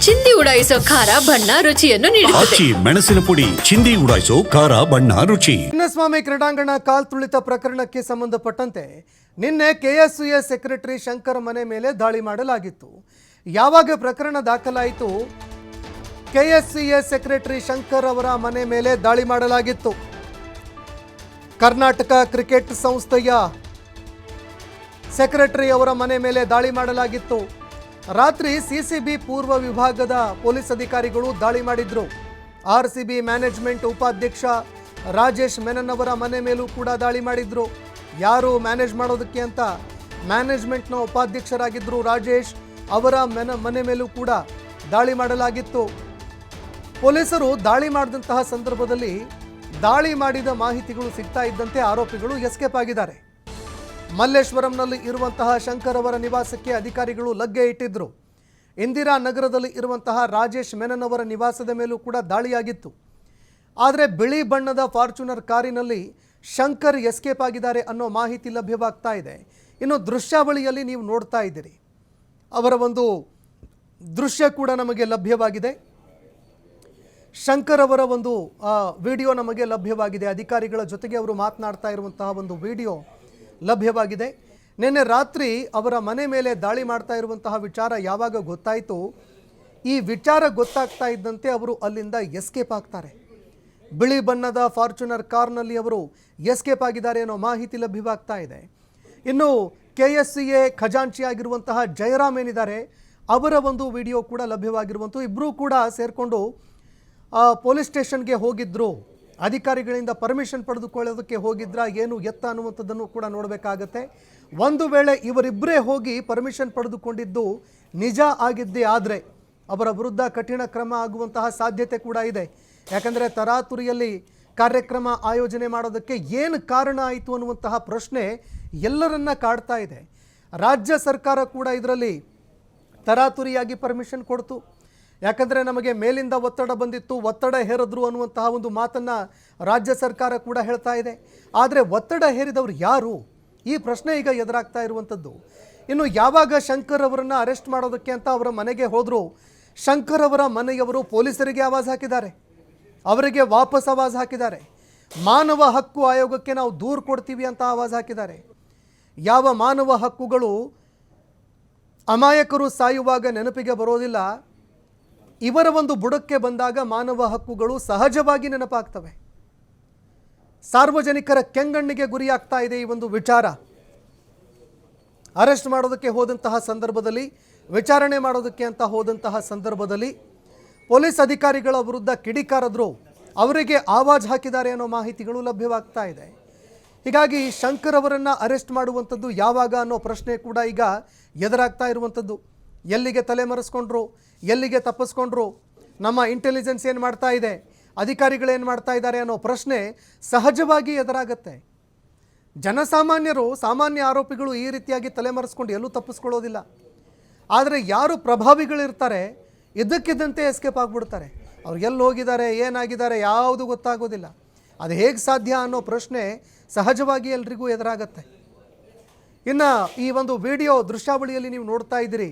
ಚಿಂದಿ ಉಡಾಯಿಸೋ ಖಾರ ಬಣ್ಣ ರುಚಿಯನ್ನು ನೀಡುತ್ತದೆ. ಆಚಿ ಮೆಣಸಿನ ಪುಡಿ ಚಿಂದಿ ಉಡಾಯಿಸೋ ಖಾರ ಬಣ್ಣ ರುಚಿ. ಚಿನ್ನಸ್ವಾಮಿ ಕ್ರೀಡಾಂಗಣ ಕಾಲ್ ತುಳಿತ ಪ್ರಕರಣಕ್ಕೆ ಸಂಬಂಧಪಟ್ಟಂತೆ ನಿನ್ನೆ ಕೆಎಸ್ಸಿಎ ಸೆಕ್ರೆಟರಿ ಶಂಕರ್ ಮನೆ ಮೇಲೆ ದಾಳಿ ಮಾಡಲಾಗಿತ್ತು. ಯಾವಾಗ ಪ್ರಕರಣ ದಾಖಲಾಯಿತು, ಕೆಎಸ್ಸಿಎ ಸೆಕ್ರೆಟರಿ ಶಂಕರ್ ಅವರ ಮನೆ ಮೇಲೆ ದಾಳಿ ಮಾಡಲಾಗಿತ್ತು. ಕರ್ನಾಟಕ ಕ್ರಿಕೆಟ್ ಸಂಸ್ಥೆಯ ಸೆಕ್ರೆಟರಿ ಅವರ ಮನೆ ಮೇಲೆ ದಾಳಿ ಮಾಡಲಾಗಿತ್ತು. ರಾತ್ರಿ ಸಿಸಿಬಿ ಪೂರ್ವ ವಿಭಾಗದ ಪೊಲೀಸ್ ಅಧಿಕಾರಿಗಳು ದಾಳಿ ಮಾಡಿದ್ರು. ಆರ್ಸಿಬಿ ಮ್ಯಾನೇಜ್ಮೆಂಟ್ ಉಪಾಧ್ಯಕ್ಷ ರಾಜೇಶ್ ಮೆನನ್ ಅವರ ಮನೆ ಮೇಲೂ ಕೂಡ ದಾಳಿ ಮಾಡಿದ್ರು. ಯಾರು ಮ್ಯಾನೇಜ್ ಮಾಡೋದಕ್ಕೆ ಅಂತ ಮ್ಯಾನೇಜ್ಮೆಂಟ್ನ ಉಪಾಧ್ಯಕ್ಷರಾಗಿದ್ದರು ರಾಜೇಶ್ ಅವರ ಮನೆ ಮೇಲೂ ಕೂಡ ದಾಳಿ ಮಾಡಲಾಗಿತ್ತು. ಪೊಲೀಸರು ದಾಳಿ ಮಾಡಿದಂತಹ ಸಂದರ್ಭದಲ್ಲಿ ದಾಳಿ ಮಾಡಿದ ಮಾಹಿತಿಗಳು ಸಿಗ್ತಾ ಇದ್ದಂತೆ ಆರೋಪಿಗಳು ಎಸ್ಕೇಪ್ ಆಗಿದ್ದಾರೆ. ಮಲ್ಲೇಶ್ವರಂನಲ್ಲಿ ಇರುವಂತಹ ಶಂಕರ್ ಅವರ ನಿವಾಸಕ್ಕೆ ಅಧಿಕಾರಿಗಳು ಲಗ್ಗೆ ಇಟ್ಟಿದ್ರು. ಇಂದಿರಾ ನಗರದಲ್ಲಿ ಇರುವಂತಹ ರಾಜೇಶ್ ಮೆನನ್ ಅವರ ನಿವಾಸದ ಮೇಲೂ ಕೂಡ ದಾಳಿಯಾಗಿತ್ತು. ಆದರೆ ಬಿಳಿ ಬಣ್ಣದ ಫಾರ್ಚುನರ್ ಕಾರಿನಲ್ಲಿ ಶಂಕರ್ ಎಸ್ಕೇಪ್ ಆಗಿದ್ದಾರೆ ಅನ್ನೋ ಮಾಹಿತಿ ಲಭ್ಯವಾಗ್ತಾ ಇದೆ. ಇನ್ನು ದೃಶ್ಯಾವಳಿಯಲ್ಲಿ ನೀವು ನೋಡ್ತಾ ಇದ್ದೀರಿ, ಅವರ ಒಂದು ದೃಶ್ಯ ಕೂಡ ನಮಗೆ ಲಭ್ಯವಾಗಿದೆ. ಶಂಕರ್ ಅವರ ಒಂದು ವಿಡಿಯೋ ನಮಗೆ ಲಭ್ಯವಾಗಿದೆ. ಅಧಿಕಾರಿಗಳ ಜೊತೆಗೆ ಅವರು ಮಾತನಾಡ್ತಾ ಇರುವಂತಹ ಒಂದು ವಿಡಿಯೋ ಲಭ್ಯವಾಗಿದೆ. ನಿನ್ನೆ ರಾತ್ರಿ ಅವರ ಮನೆ ಮೇಲೆ ದಾಳಿ ಮಾಡ್ತಾ ಇರುವಂತಹ ವಿಚಾರ ಯಾವಾಗ ಗೊತ್ತಾಯಿತು, ಈ ವಿಚಾರ ಗೊತ್ತಾಗ್ತಾ ಇದ್ದಂತೆ ಅವರು ಅಲ್ಲಿಂದ ಎಸ್ಕೇಪ್ ಆಗ್ತಾರೆ. ಬಿಳಿ ಬಣ್ಣದ ಫಾರ್ಚುನರ್ ಕಾರ್ನಲ್ಲಿ ಅವರು ಎಸ್ಕೇಪ್ ಆಗಿದ್ದಾರೆ ಅನ್ನೋ ಮಾಹಿತಿ ಲಭ್ಯವಾಗ್ತಾ ಇದೆ. ಇನ್ನು ಕೆಎಸ್ಸಿಎ ಖಜಾಂಚಿ ಆಗಿರುವಂತಹ ಜಯರಾಮ್ ಏನಿದ್ದಾರೆ, ಅವರ ಒಂದು ವಿಡಿಯೋ ಕೂಡ ಲಭ್ಯವಾಗಿರುವಂಥ ಇಬ್ಬರೂ ಕೂಡ ಸೇರಿಕೊಂಡು ಪೊಲೀಸ್ ಸ್ಟೇಷನ್ಗೆ ಹೋಗಿದ್ರು. ಅಧಿಕಾರಿಗಳಿಂದ ಪರ್ಮಿಷನ್ ಪಡೆದುಕೊಳ್ಳೋದಕ್ಕೆ ಹೋಗಿದ್ರ ಏನು ಎತ್ತ ಅನ್ನುವಂಥದ್ದನ್ನು ಕೂಡ ನೋಡಬೇಕಾಗತ್ತೆ. ಒಂದು ವೇಳೆ ಇವರಿಬ್ಬರೇ ಹೋಗಿ ಪರ್ಮಿಷನ್ ಪಡೆದುಕೊಂಡಿದ್ದು ನಿಜ ಆಗಿದ್ದೇ ಆದರೆ ಅವರ ವಿರುದ್ಧ ಕಠಿಣ ಕ್ರಮ ಆಗುವಂತಹ ಸಾಧ್ಯತೆ ಕೂಡ ಇದೆ. ಯಾಕಂದರೆ ತರಾತುರಿಯಲ್ಲಿ ಕಾರ್ಯಕ್ರಮ ಆಯೋಜನೆ ಮಾಡೋದಕ್ಕೆ ಏನು ಕಾರಣ ಆಯಿತು ಅನ್ನುವಂತಹ ಪ್ರಶ್ನೆ ಎಲ್ಲರನ್ನ ಕಾಡ್ತಾ ಇದೆ. ರಾಜ್ಯ ಸರ್ಕಾರ ಕೂಡ ಇದರಲ್ಲಿ ತರಾತುರಿಯಾಗಿ ಪರ್ಮಿಷನ್ ಕೊಡ್ತು. ಯಾಕಂದರೆ ನಮಗೆ ಮೇಲಿಂದ ಒತ್ತಡ ಬಂದಿತ್ತು, ಒತ್ತಡ ಹೇರಿದ್ರು ಅನ್ನುವಂತಹ ಒಂದು ಮಾತನ್ನು ರಾಜ್ಯ ಸರ್ಕಾರ ಕೂಡ ಹೇಳ್ತಾ ಇದೆ. ಆದರೆ ಒತ್ತಡ ಹೇರಿದವರು ಯಾರು, ಈ ಪ್ರಶ್ನೆ ಈಗ ಎದುರಾಗ್ತಾ ಇರುವಂಥದ್ದು. ಇನ್ನು ಯಾವಾಗ ಶಂಕರ್ ಅವರನ್ನು ಅರೆಸ್ಟ್ ಮಾಡೋದಕ್ಕೆ ಅಂತ ಅವರ ಮನೆಗೆ ಹೋದರೂ ಶಂಕರ್ ಅವರ ಮನೆಯವರು ಪೊಲೀಸರಿಗೆ ಆವಾಜ್ ಹಾಕಿದ್ದಾರೆ, ಅವರಿಗೆ ವಾಪಸ್ ಆವಾಜ್ ಹಾಕಿದ್ದಾರೆ. ಮಾನವ ಹಕ್ಕು ಆಯೋಗಕ್ಕೆ ನಾವು ದೂರು ಕೊಡ್ತೀವಿ ಅಂತ ಆವಾಜ್ ಹಾಕಿದ್ದಾರೆ. ಯಾವ ಮಾನವ ಹಕ್ಕುಗಳು ಅಮಾಯಕರು ಸಾಯುವಾಗ ನೆನಪಿಗೆ ಬರೋದಿಲ್ಲ, ಇವರ ಒಂದು ಬುಡಕ್ಕೆ ಬಂದಾಗ ಮಾನವ ಹಕ್ಕುಗಳು ಸಹಜವಾಗಿ ನೆನಪಾಗ್ತವೆ. ಸಾರ್ವಜನಿಕರ ಕೆಂಗಣ್ಣಿಗೆ ಗುರಿಯಾಗ್ತಾ ಇದೆ ಈ ಒಂದು ವಿಚಾರ. ಅರೆಸ್ಟ್ ಮಾಡೋದಕ್ಕೆ ಹೋದಂತಹ ಸಂದರ್ಭದಲ್ಲಿ, ವಿಚಾರಣೆ ಮಾಡೋದಕ್ಕೆ ಅಂತ ಹೋದಂತಹ ಸಂದರ್ಭದಲ್ಲಿ ಪೊಲೀಸ್ ಅಧಿಕಾರಿಗಳ ವಿರುದ್ಧ ಕಿಡಿಕಾರದ್ರು, ಅವರಿಗೆ ಆವಾಜ್ ಹಾಕಿದ್ದಾರೆ ಅನ್ನೋ ಮಾಹಿತಿಗಳು ಲಭ್ಯವಾಗ್ತಾ ಇದೆ. ಹೀಗಾಗಿ ಶಂಕರ್ ಅವರನ್ನು ಅರೆಸ್ಟ್ ಮಾಡುವಂಥದ್ದು ಯಾವಾಗ ಅನ್ನೋ ಪ್ರಶ್ನೆ ಕೂಡ ಈಗ ಎದುರಾಗ್ತಾ ಇರುವಂಥದ್ದು. ಎಲ್ಲಿಗೆ ತಲೆಮರೆಸ್ಕೊಂಡ್ರು, ಎಲ್ಲಿಗೆ ತಪ್ಪಿಸ್ಕೊಂಡ್ರು, ನಮ್ಮ ಇಂಟೆಲಿಜೆನ್ಸ್ ಏನು ಮಾಡ್ತಾ ಇದೆ, ಅಧಿಕಾರಿಗಳೇನು ಮಾಡ್ತಾ ಇದ್ದಾರೆ ಅನ್ನೋ ಪ್ರಶ್ನೆ ಸಹಜವಾಗಿ ಎದುರಾಗತ್ತೆ. ಜನಸಾಮಾನ್ಯರು, ಸಾಮಾನ್ಯ ಆರೋಪಿಗಳು ಈ ರೀತಿಯಾಗಿ ತಲೆಮರೆಸ್ಕೊಂಡು ಎಲ್ಲೂ ತಪ್ಪಿಸ್ಕೊಳ್ಳೋದಿಲ್ಲ. ಆದರೆ ಯಾರು ಪ್ರಭಾವಿಗಳಿರ್ತಾರೆ ಇದ್ದಕ್ಕಿದ್ದಂತೆ ಎಸ್ಕೇಪ್ ಆಗಿಬಿಡ್ತಾರೆ. ಅವ್ರು ಎಲ್ಲಿ ಹೋಗಿದ್ದಾರೆ, ಏನಾಗಿದ್ದಾರೆ ಯಾವುದು ಗೊತ್ತಾಗೋದಿಲ್ಲ. ಅದು ಹೇಗೆ ಸಾಧ್ಯ ಅನ್ನೋ ಪ್ರಶ್ನೆ ಸಹಜವಾಗಿ ಎಲ್ರಿಗೂ ಎದುರಾಗತ್ತೆ. ಇನ್ನು ಈ ಒಂದು ವಿಡಿಯೋ ದೃಶ್ಯಾವಳಿಯಲ್ಲಿ ನೀವು ನೋಡ್ತಾ ಇದ್ದೀರಿ,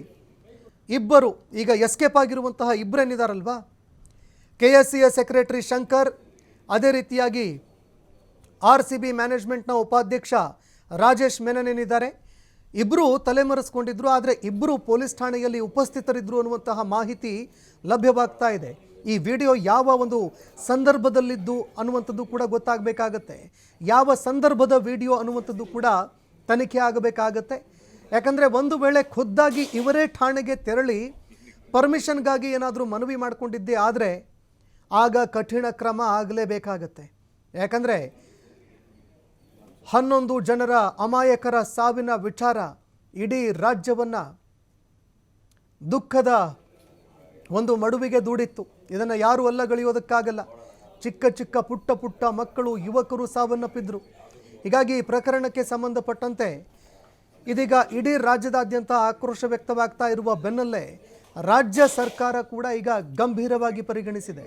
ಇಬ್ಬರು ಈಗ ಎಸ್ಕೇಪ್ ಆಗಿರುವಂತಹ ಇಬ್ಬರೇನಿದಾರಲ್ವಾ, ಕೆಎಸ್ಸಿಎ ಸೆಕ್ರೆಟರಿ ಶಂಕರ್, ಅದೇ ರೀತಿಯಾಗಿ ಆರ್ಸಿಬಿ ಮ್ಯಾನೇಜ್ಮೆಂಟ್ನ ಉಪಾಧ್ಯಕ್ಷ ರಾಜೇಶ್ ಮೆನನ್ ಏನಿದ್ದಾರೆ, ಇಬ್ಬರು ತಲೆಮರೆಸ್ಕೊಂಡಿದ್ರು. ಆದರೆ ಇಬ್ಬರು ಪೊಲೀಸ್ ಠಾಣೆಯಲ್ಲಿ ಉಪಸ್ಥಿತರಿದ್ದರು ಅನ್ನುವಂತಹ ಮಾಹಿತಿ ಲಭ್ಯವಾಗ್ತಾ ಇದೆ. ಈ ವಿಡಿಯೋ ಯಾವ ಒಂದು ಸಂದರ್ಭದಲ್ಲಿದ್ದು ಅನ್ನುವಂಥದ್ದು ಕೂಡ ಗೊತ್ತಾಗಬೇಕಾಗತ್ತೆ. ಯಾವ ಸಂದರ್ಭದ ವಿಡಿಯೋ ಅನ್ನುವಂಥದ್ದು ಕೂಡ ತನಿಖೆ ಆಗಬೇಕಾಗತ್ತೆ. ಯಾಕಂದರೆ ಒಂದು ವೇಳೆ ಖುದ್ದಾಗಿ ಇವರೇ ಠಾಣೆಗೆ ತೆರಳಿ ಪರ್ಮಿಷನ್ಗಾಗಿ ಏನಾದರೂ ಮನವಿ ಮಾಡಿಕೊಂಡಿದ್ದೇ ಆದರೆ ಆಗ ಕಠಿಣ ಕ್ರಮ ಆಗಲೇಬೇಕಾಗತ್ತೆ. ಯಾಕಂದರೆ 11 ಜನರ ಅಮಾಯಕರ ಸಾವಿನ ವಿಚಾರ ಇಡೀ ರಾಜ್ಯವನ್ನು ದುಃಖದ ಒಂದು ಮಡುವಿಗೆ ದೂಡಿತ್ತು. ಇದನ್ನು ಯಾರೂ ಅಲ್ಲಗಳೆಯೋದಕ್ಕಾಗಲ್ಲ. ಚಿಕ್ಕ ಚಿಕ್ಕ ಪುಟ್ಟ ಪುಟ್ಟ ಮಕ್ಕಳು, ಯುವಕರು ಸಾವನ್ನಪ್ಪಿದ್ರು. ಹೀಗಾಗಿ ಈ ಪ್ರಕರಣಕ್ಕೆ ಸಂಬಂಧಪಟ್ಟಂತೆ ಇದೀಗ ಇಡೀ ರಾಜ್ಯದಾದ್ಯಂತ ಆಕ್ರೋಶ ವ್ಯಕ್ತವಾಗ್ತಾ ಇರುವ ಬೆನ್ನಲ್ಲೇ ರಾಜ್ಯ ಸರ್ಕಾರ ಕೂಡ ಈಗ ಗಂಭೀರವಾಗಿ ಪರಿಗಣಿಸಿದೆ.